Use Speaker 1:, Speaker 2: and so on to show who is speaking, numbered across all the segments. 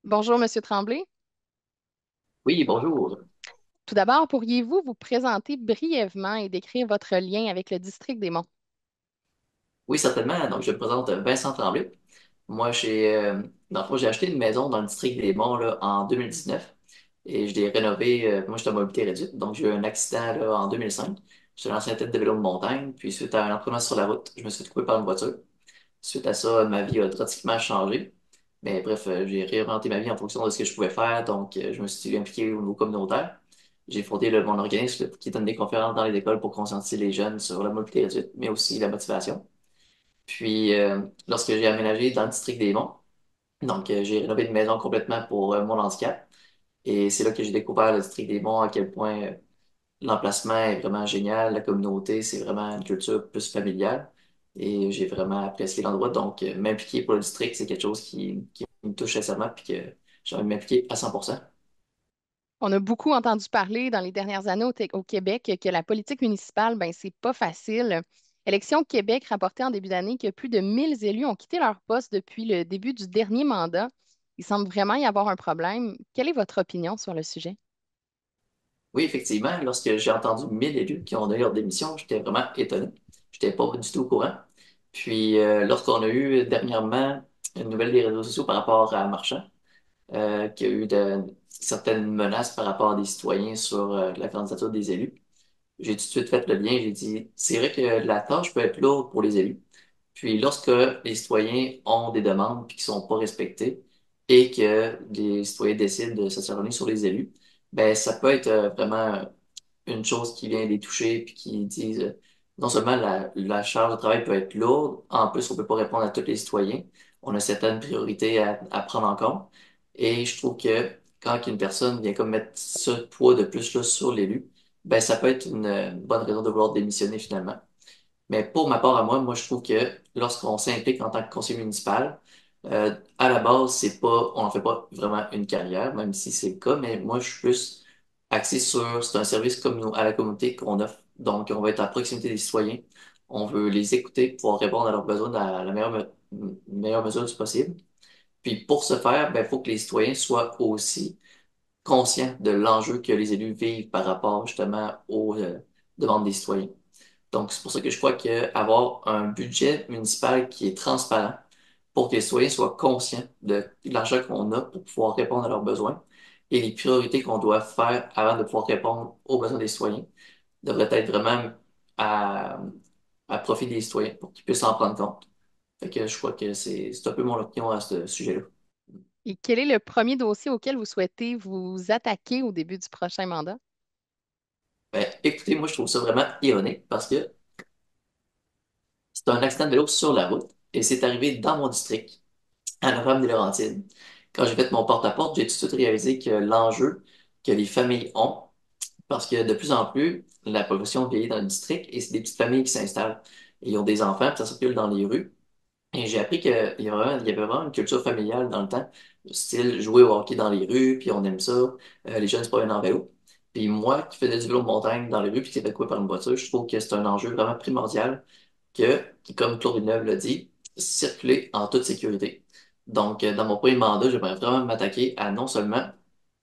Speaker 1: Bonjour, Monsieur Tremblay.
Speaker 2: Oui, bonjour.
Speaker 1: Tout d'abord, pourriez-vous vous présenter brièvement et décrire votre lien avec le district des Monts?
Speaker 2: Oui, certainement. Donc, je me présente Vincent Tremblay. Moi, dans le fond, j'ai acheté une maison dans le district des Monts là, en 2019 et je l'ai rénovée. Moi, j'étais à mobilité réduite, donc j'ai eu un accident là, en 2005. J'étais lancé une tête de vélo de montagne, puis suite à un entraînement sur la route, je me suis fait couper par une voiture. Suite à ça, ma vie a drastiquement changé. Mais bref, j'ai réorienté ma vie en fonction de ce que je pouvais faire. Donc, je me suis impliqué au niveau communautaire. J'ai fondé mon organisme qui donne des conférences dans les écoles pour conscientiser les jeunes sur la mobilité réduite, mais aussi la motivation. Puis, lorsque j'ai aménagé dans le district des Monts, donc j'ai rénové une maison complètement pour mon handicap. Et c'est là que j'ai découvert le district des Monts, à quel point l'emplacement est vraiment génial. La communauté, c'est vraiment une culture plus familiale. Et j'ai vraiment apprécié l'endroit. Donc, m'impliquer pour le district, c'est quelque chose qui me touche sincèrement puis que j'ai envie de m'impliquer à 100%.
Speaker 1: On a beaucoup entendu parler dans les dernières années au Québec que la politique municipale, ben, c'est pas facile. Élection Québec rapportait en début d'année que plus de 1000 élus ont quitté leur poste depuis le début du dernier mandat. Il semble vraiment y avoir un problème. Quelle est votre opinion sur le sujet?
Speaker 2: Oui, effectivement, lorsque j'ai entendu 1000 élus qui ont donné leur démission, j'étais vraiment étonné. J'étais pas du tout au courant. Puis, lorsqu'on a eu dernièrement une nouvelle des réseaux sociaux par rapport à Marchand, qu'il y a eu certaines menaces par rapport à des citoyens sur la candidature des élus, j'ai tout de suite fait le lien. J'ai dit, c'est vrai que la tâche peut être lourde pour les élus. Puis lorsque les citoyens ont des demandes puis qui sont pas respectées et que les citoyens décident de s'acharner sur les élus, ben ça peut être vraiment une chose qui vient les toucher puis qui disent non seulement la charge de travail peut être lourde, en plus on peut pas répondre à tous les citoyens. On a certaines priorités à prendre en compte. Et je trouve que quand une personne vient comme mettre ce poids de plus là, sur l'élu, ben ça peut être une bonne raison de vouloir démissionner finalement. Mais pour ma part à moi, je trouve que lorsqu'on s'implique en tant que conseiller municipal, à la base, c'est pas, on n'en fait pas vraiment une carrière, même si c'est le cas, mais moi, je suis plus axé sur, c'est un service à la communauté qu'on offre. Donc, on va être à proximité des citoyens. On veut les écouter, pouvoir répondre à leurs besoins dans la meilleure mesure du possible. Puis, pour ce faire, ben, il faut que les citoyens soient aussi conscients de l'enjeu que les élus vivent par rapport justement aux demandes des citoyens. Donc, c'est pour ça que je crois qu'avoir un budget municipal qui est transparent pour que les citoyens soient conscients de l'argent qu'on a pour pouvoir répondre à leurs besoins et les priorités qu'on doit faire avant de pouvoir répondre aux besoins des citoyens devrait être vraiment à, à profit des citoyens pour qu'ils puissent en prendre compte. Fait que je crois que c'est un peu mon opinion à ce sujet-là.
Speaker 1: Et quel est le premier dossier auquel vous souhaitez vous attaquer au début du prochain mandat?
Speaker 2: Ben, écoutez, moi, je trouve ça vraiment ironique parce que c'est un accident de vélo sur la route et c'est arrivé dans mon district, à Notre-Dame-des-Laurentides. Quand j'ai fait mon porte-à-porte, j'ai tout de suite réalisé que l'enjeu que les familles ont, parce que de plus en plus, la population vieillit dans le district et c'est des petites familles qui s'installent. Ils ont des enfants, puis ça circule dans les rues. Et j'ai appris il y avait vraiment une culture familiale dans le temps, style jouer au hockey dans les rues, puis on aime ça. Les jeunes se promènent en vélo. Puis moi, qui faisais du vélo de montagne dans les rues, puis qui s'est fait couper par une voiture, je trouve que c'est un enjeu vraiment primordial que, comme Claude Villeneuve l'a dit, circuler en toute sécurité. Donc, dans mon premier mandat, j'aimerais vraiment m'attaquer à non seulement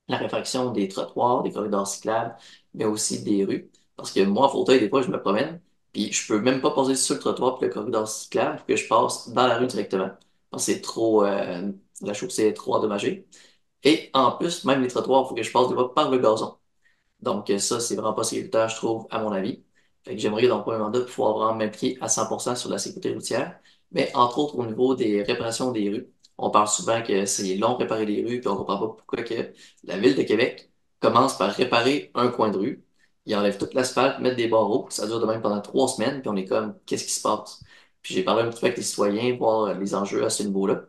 Speaker 2: la réfraction des trottoirs, des corridors cyclables, mais aussi des rues. Parce que moi, en fauteuil, des fois, je me promène, puis je peux même pas passer sur le trottoir puis le corridor cyclable, que je passe dans la rue directement. Parce que la chaussée est trop endommagée. Et en plus, même les trottoirs, il faut que je passe des fois par le gazon. Donc, ça, c'est vraiment pas sécuritaire, je trouve, à mon avis. Fait que j'aimerais, dans le premier mandat, pouvoir vraiment m'impliquer à 100% sur la sécurité routière. Mais entre autres, au niveau des réparations des rues, on parle souvent que c'est long de réparer les rues, puis on comprend pas pourquoi que la Ville de Québec commence par réparer un coin de rue. Ils enlèvent toute l'asphalte, mettent des barreaux, ça dure de même pendant 3 semaines, puis on est comme, qu'est-ce qui se passe? Puis j'ai parlé un petit peu avec les citoyens, voir les enjeux à ce niveau-là.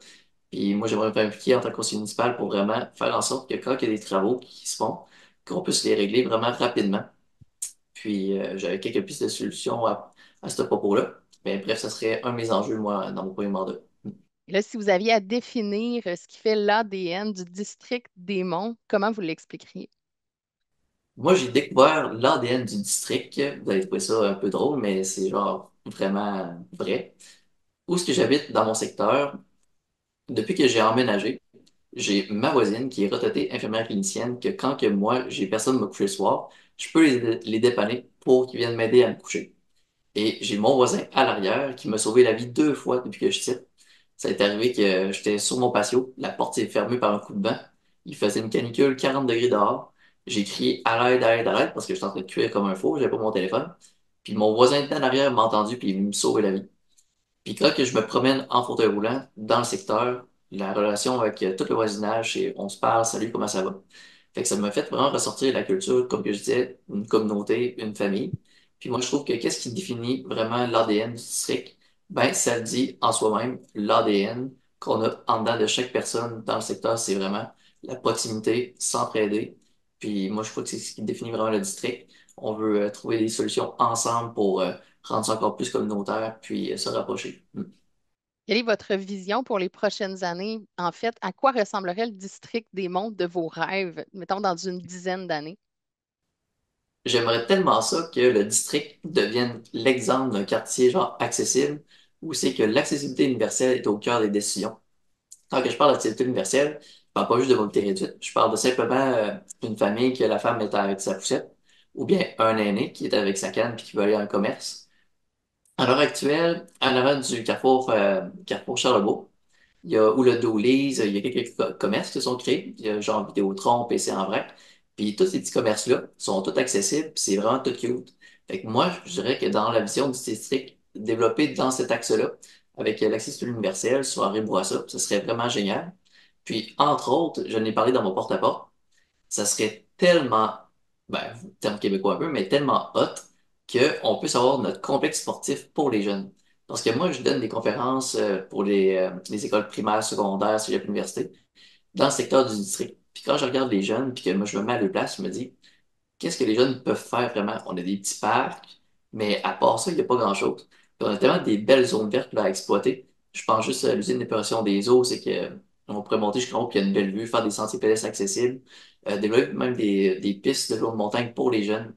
Speaker 2: Puis moi, j'aimerais m'impliquer en tant que conseiller municipal pour vraiment faire en sorte que quand il y a des travaux qui se font, qu'on puisse les régler vraiment rapidement. Puis j'avais quelques pistes de solutions à ce propos-là. Mais bref, ça serait un de mes enjeux, moi, dans mon premier mandat.
Speaker 1: Et là, si vous aviez à définir ce qui fait l'ADN du district des Monts, comment vous l'expliqueriez?
Speaker 2: Moi, j'ai découvert l'ADN du district. Vous allez trouver ça un peu drôle, mais c'est genre vraiment vrai. Où est-ce que j'habite dans mon secteur? Depuis que j'ai emménagé, j'ai ma voisine qui est retraitée infirmière clinicienne que quand que moi, j'ai personne de me coucher le soir, je peux les dépanner pour qu'ils viennent m'aider à me coucher. Et j'ai mon voisin à l'arrière qui m'a sauvé la vie 2 fois depuis que je suis ici. Ça est arrivé que j'étais sur mon patio, la porte s'est fermée par un coup de vent. Il faisait une canicule 40 degrés dehors. J'ai crié à l'aide, à l'aide, à l'aide parce que j'étais en train de cuire comme un fou, j'avais pas mon téléphone. Puis mon voisin en arrière m'a entendu puis il est venu me sauver la vie. Puis quand que je me promène en fauteuil roulant dans le secteur, la relation avec tout le voisinage, c'est on se parle, salut, comment ça va? Fait que ça m'a fait vraiment ressortir la culture, comme que je disais, une communauté, une famille. Puis moi, je trouve que qu'est-ce qui définit vraiment l'ADN du district? Ben, ça le dit en soi-même, l'ADN qu'on a en dedans de chaque personne dans le secteur, c'est vraiment la proximité, s'entraider. Puis moi, je crois que c'est ce qui définit vraiment le district. On veut trouver des solutions ensemble pour rendre ça encore plus communautaire, puis se rapprocher.
Speaker 1: Quelle est votre vision pour les prochaines années? En fait, à quoi ressemblerait le district des mondes de vos rêves, mettons dans une dizaine d'années?
Speaker 2: J'aimerais tellement ça que le district devienne l'exemple d'un quartier genre accessible, où c'est que l'accessibilité universelle est au cœur des décisions. Quand que je parle d'accessibilité universelle, je parle pas juste de mobilité réduite, je parle de simplement une famille que la femme est avec sa poussette, ou bien un aîné qui est avec sa canne puis qui veut aller à un commerce. À l'heure actuelle, en avant du Carrefour Charlebourg, il y a ou le Doolies, il y a quelques commerces qui sont créés. Il y a genre Vidéotron, PC en vrac. Puis tous ces petits commerces-là sont tous accessibles, puis c'est vraiment tout cute. Fait que moi, je dirais que dans la vision du district, développé dans cet axe-là, avec l'accessibilité universelle sur Henri Bourassa, ce serait vraiment génial. Puis, entre autres, je n'ai parlé dans mon porte-à-porte, ça serait tellement, ben, terme québécois un peu, mais tellement hot qu'on puisse avoir notre complexe sportif pour les jeunes. Parce que moi, je donne des conférences pour les écoles primaires, secondaires, cégep, université, dans le secteur du district. Puis quand je regarde les jeunes, puis que moi, je me mets à leur place, je me dis, qu'est-ce que les jeunes peuvent faire vraiment? On a des petits parcs, mais à part ça, il n'y a pas grand-chose. Puis on a tellement des belles zones vertes là, à exploiter. Je pense juste à l'usine d'épuration des eaux, c'est que on pourrait monter jusqu'en haut, puis il y a une belle vue, faire des sentiers pédestres accessibles, développer même des pistes de l'eau de montagne pour les jeunes.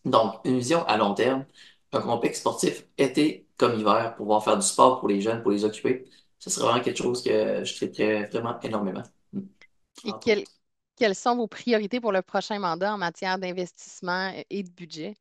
Speaker 2: Donc, une vision à long terme, un complexe sportif été comme hiver, pour pouvoir faire du sport pour les jeunes, pour les occuper. Ce serait vraiment quelque chose que je traiterais vraiment énormément. Mm.
Speaker 1: Et
Speaker 2: Entre autres.
Speaker 1: quelles sont vos priorités pour le prochain mandat en matière d'investissement et de budget?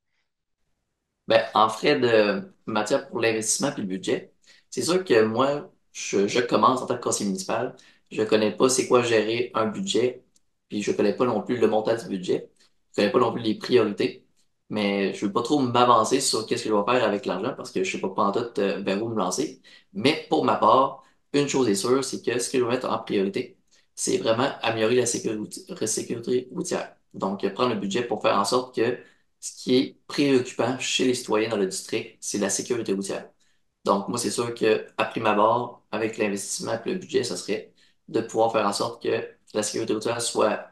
Speaker 2: Ben, en frais de matière pour l'investissement puis le budget, c'est sûr que moi, je commence en tant que conseiller municipal. Je connais pas c'est quoi gérer un budget, puis je connais pas non plus le montant du budget. Je connais pas non plus les priorités, mais je veux pas trop m'avancer sur qu'est-ce que je vais faire avec l'argent parce que je sais pas pantoute vers où me lancer. Mais pour ma part, une chose est sûre, c'est que ce que je vais mettre en priorité, c'est vraiment améliorer la sécurité routière. Donc, prendre le budget pour faire en sorte que ce qui est préoccupant chez les citoyens dans le district, c'est la sécurité routière. Donc, moi, c'est sûr que, à prime abord, avec l'investissement et le budget, ça serait de pouvoir faire en sorte que la sécurité routière soit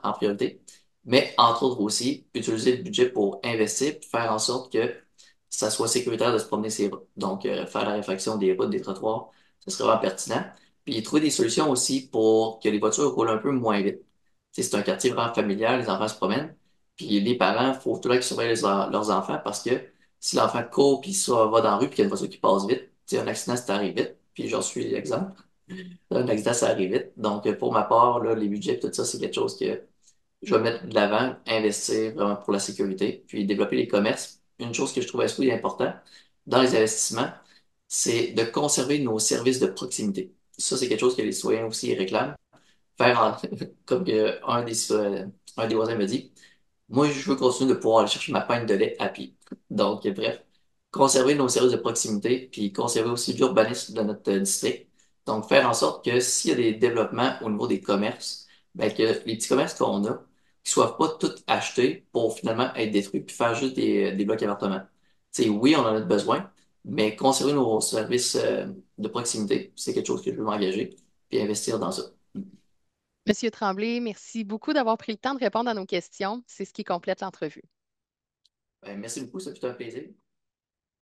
Speaker 2: en priorité. Mais, entre autres aussi, utiliser le budget pour investir puis faire en sorte que ça soit sécuritaire de se promener ces routes. Donc, faire la réfraction des routes, des trottoirs, ce serait vraiment pertinent. Puis, trouver des solutions aussi pour que les voitures roulent un peu moins vite. Tu sais, c'est un quartier vraiment familial, les enfants se promènent. Puis les parents, il faut tout là qu'ils surveillent leurs enfants parce que si l'enfant court puis ça va dans la rue puis qu'il y a une voiture qui passe vite, tu sais, un accident, ça arrive vite. Puis j'en suis l'exemple. Un accident, ça arrive vite. Donc, pour ma part, là, les budgets, tout ça, c'est quelque chose que je vais mettre de l'avant, investir vraiment pour la sécurité, puis développer les commerces. Une chose que je trouve assez important dans les investissements, c'est de conserver nos services de proximité. Ça, c'est quelque chose que les citoyens aussi réclament. Faire comme un des voisins me dit, moi, je veux continuer de pouvoir aller chercher ma pinte de lait à pied. Donc, bref, conserver nos services de proximité, puis conserver aussi l'urbanisme de notre district. Donc, faire en sorte que s'il y a des développements au niveau des commerces, ben, que les petits commerces qu'on a, qu'ils soient pas tous achetés pour finalement être détruits puis faire juste des blocs appartements. Tu sais, oui, on en a besoin, mais conserver nos services de proximité, c'est quelque chose que je veux m'engager puis investir dans ça.
Speaker 1: Monsieur Tremblay, merci beaucoup d'avoir pris le temps de répondre à nos questions. C'est ce qui complète l'entrevue.
Speaker 2: Ben, merci beaucoup, ça fut un plaisir.